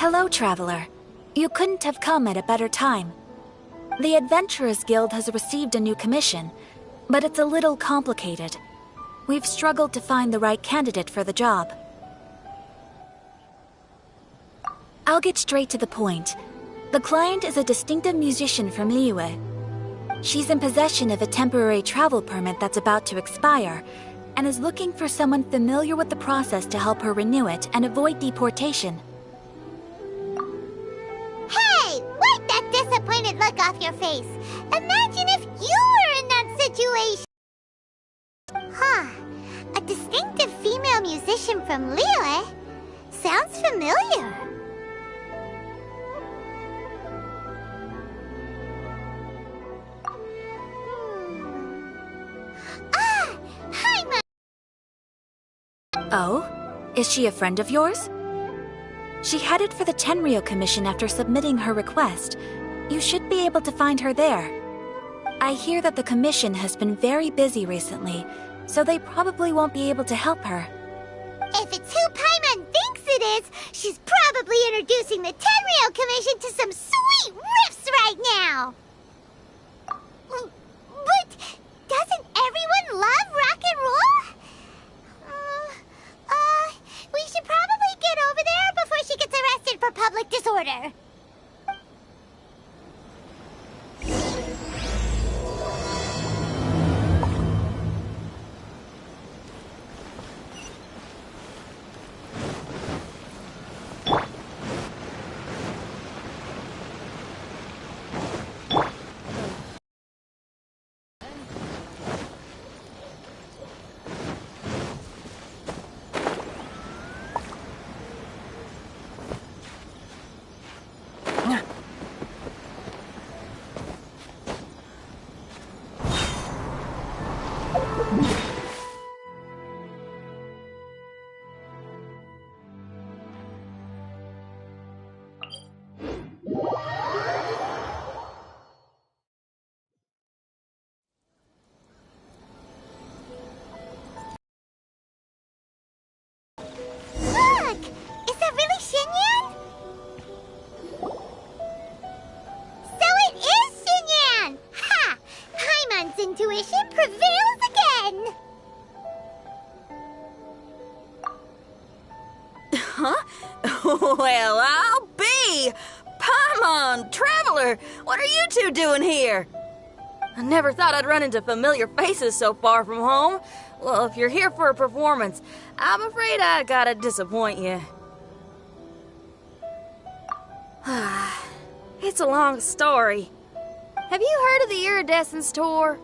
Hello, traveler. You couldn't have come at a better time. The Adventurers Guild has received a new commission, but it's a little complicated. We've struggled to find the right candidate for the job. I'll get straight to the point. The client is a distinctive musician from Liyue. She's in possession of a temporary travel permit that's about to expire, and is looking for someone familiar with the process to help her renew it and avoid deportation. Hey! Wipe that disappointed look off your face! Imagine if you were in that situation! Huh. A distinctive female musician from Liyue? Sounds familiar. Oh? Is she a friend of yours? She headed for the Tenryou Commission after submitting her request. You should be able to find her there. I hear that the commission has been very busy recently, so they probably won't be able to help her. If it's who Paimon thinks it is, she's probably introducing the Tenryou Commission to some sweet riffs right now! But doesn't everyone love rock and roll? We should probably get over there before she gets arrested for public disorder. Intuition prevails again! Huh? Well, I'll be! Paimon, Traveler, what are you two doing here? I never thought I'd run into familiar faces so far from home. Well, if you're here for a performance, I'm afraid I gotta disappoint you. It's a long story. Have you heard of the Iridescence Tour?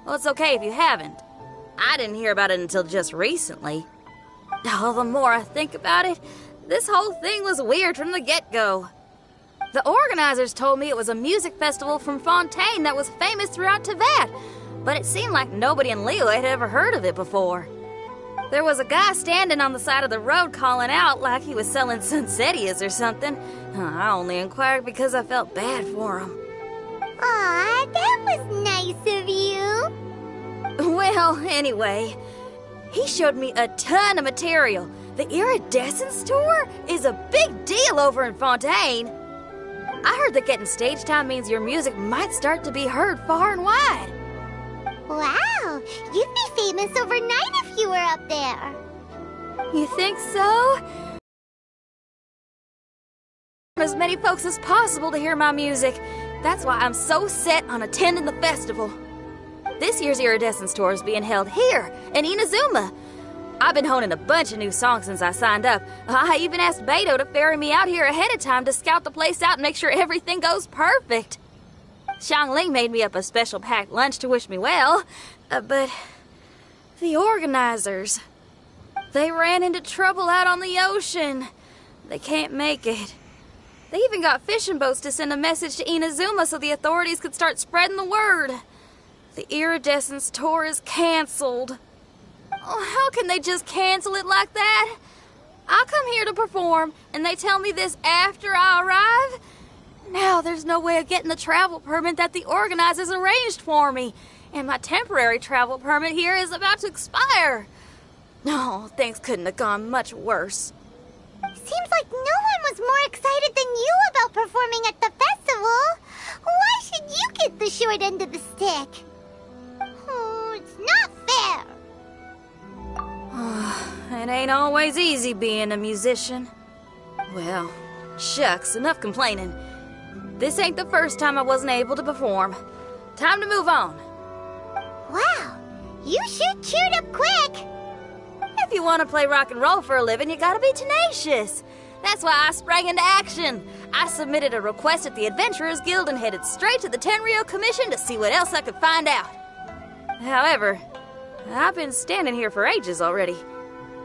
Well, it's okay if you haven't. I didn't hear about it until just recently. Oh, the more I think about it, this whole thing was weird from the get-go. The organizers told me it was a music festival from Fontaine that was famous throughout Teyvat, but it seemed like nobody in Liyue had ever heard of it before. There was a guy standing on the side of the road calling out like he was selling Sunsetias or something. I only inquired because I felt bad for him. Aw, that was nice of you. Well, anyway, he showed me a ton of material. The Iridescence Tour is a big deal over in Fontaine. I heard that getting stage time means your music might start to be heard far and wide. Wow, you'd be famous overnight if you were up there. You think so? As many folks as possible to hear my music. That's why I'm so set on attending the festival. This year's Iridescence Tour is being held here in Inazuma. I've been honing a bunch of new songs since I signed up. I even asked Beto to ferry me out here ahead of time to scout the place out and make sure everything goes perfect. Xiangling made me up a special packed lunch to wish me well, but the organizers, they ran into trouble out on the ocean. They can't make it. They even got fishing boats to send a message to Inazuma so the authorities could start spreading the word. The Iridescence Tour is canceled. Oh, how can they just cancel it like that? I come here to perform, and they tell me this after I arrive? Now there's no way of getting the travel permit that the organizers arranged for me, and my temporary travel permit here is about to expire. No, things couldn't have gone much worse. Seems like no one was more excited than you about performing at the festival. Why should you get the short end of the stick? Oh, it's not fair. It ain't always easy being a musician. Well, shucks, enough complaining. This ain't the first time I wasn't able to perform. Time to move on. Wow, you sure cheered up quick. If you want to play rock and roll for a living, you gotta be tenacious. That's why I sprang into action. I submitted a request at the Adventurers Guild and headed straight to the Tenryou Commission to see what else I could find out. However, I've been standing here for ages already.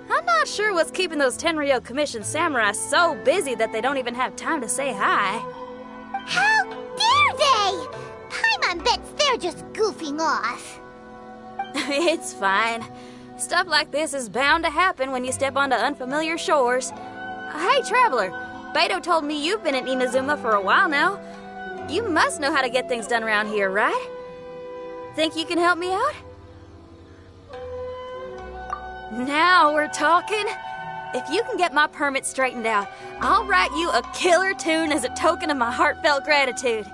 I'm not sure what's keeping those Tenryou Commission samurai so busy that they don't even have time to say hi. How dare they? Paimon bets they're just goofing off. It's fine. Stuff like this is bound to happen when you step onto unfamiliar shores. Hey, Traveler, Beto told me you've been in Inazuma for a while now. You must know how to get things done around here, right? Think you can help me out? Now we're talking. If you can get my permit straightened out, I'll write you a killer tune as a token of my heartfelt gratitude.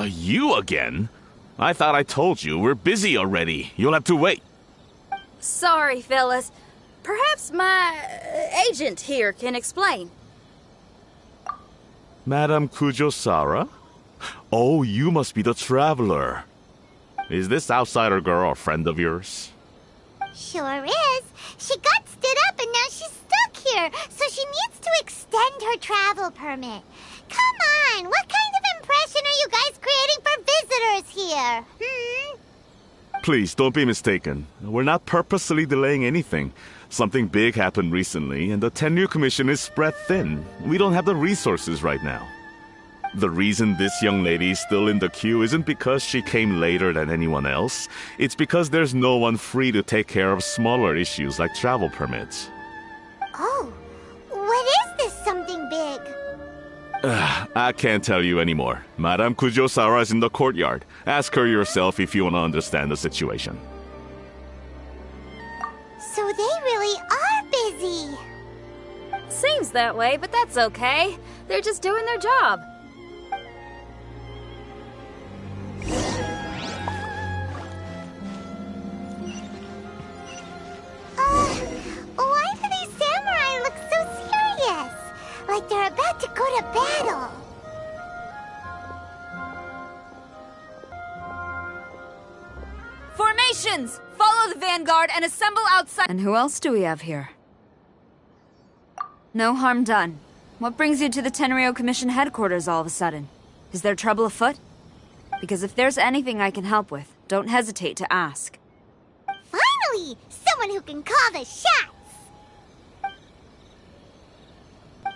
You again? I thought I told you, we're busy already. You'll have to wait. Sorry, fellas. Perhaps my agent here can explain. Madame Kujosara? Oh, you must be the traveler. Is this outsider girl a friend of yours? Sure is. She got stood up and now she's stuck here, so she needs to extend her travel permit. Come on, what kind of impression are you guys creating for visitors here? Please, don't be mistaken. We're not purposely delaying anything. Something big happened recently, and the Tenryou Commission is spread thin. We don't have the resources right now. The reason this young lady is still in the queue isn't because she came later than anyone else. It's because there's no one free to take care of smaller issues like travel permits. Oh, what is this something big? I can't tell you anymore. Madame Kujosara is in the courtyard. Ask her yourself if you want to understand the situation. So they really are busy. Seems that way, but that's okay. They're just doing their job. Why do these samurai look so serious? Like they're about to go to battle. Formations! Follow the vanguard and assemble outside. And who else do we have here? No harm done. What brings you to the Tenryou Commission headquarters all of a sudden? Is there trouble afoot? Because if there's anything I can help with, don't hesitate to ask. Finally! Someone who can call the shots!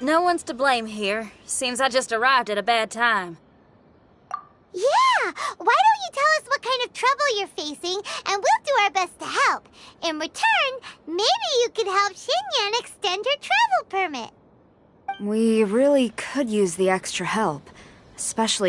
No one's to blame here. Seems I just arrived at a bad time. Yeah! Why don't you tell us what kind of trouble you're facing, and we'll do our best to help. In return, maybe you could help Xinyan extend her travel permit. We really could use the extra help, especially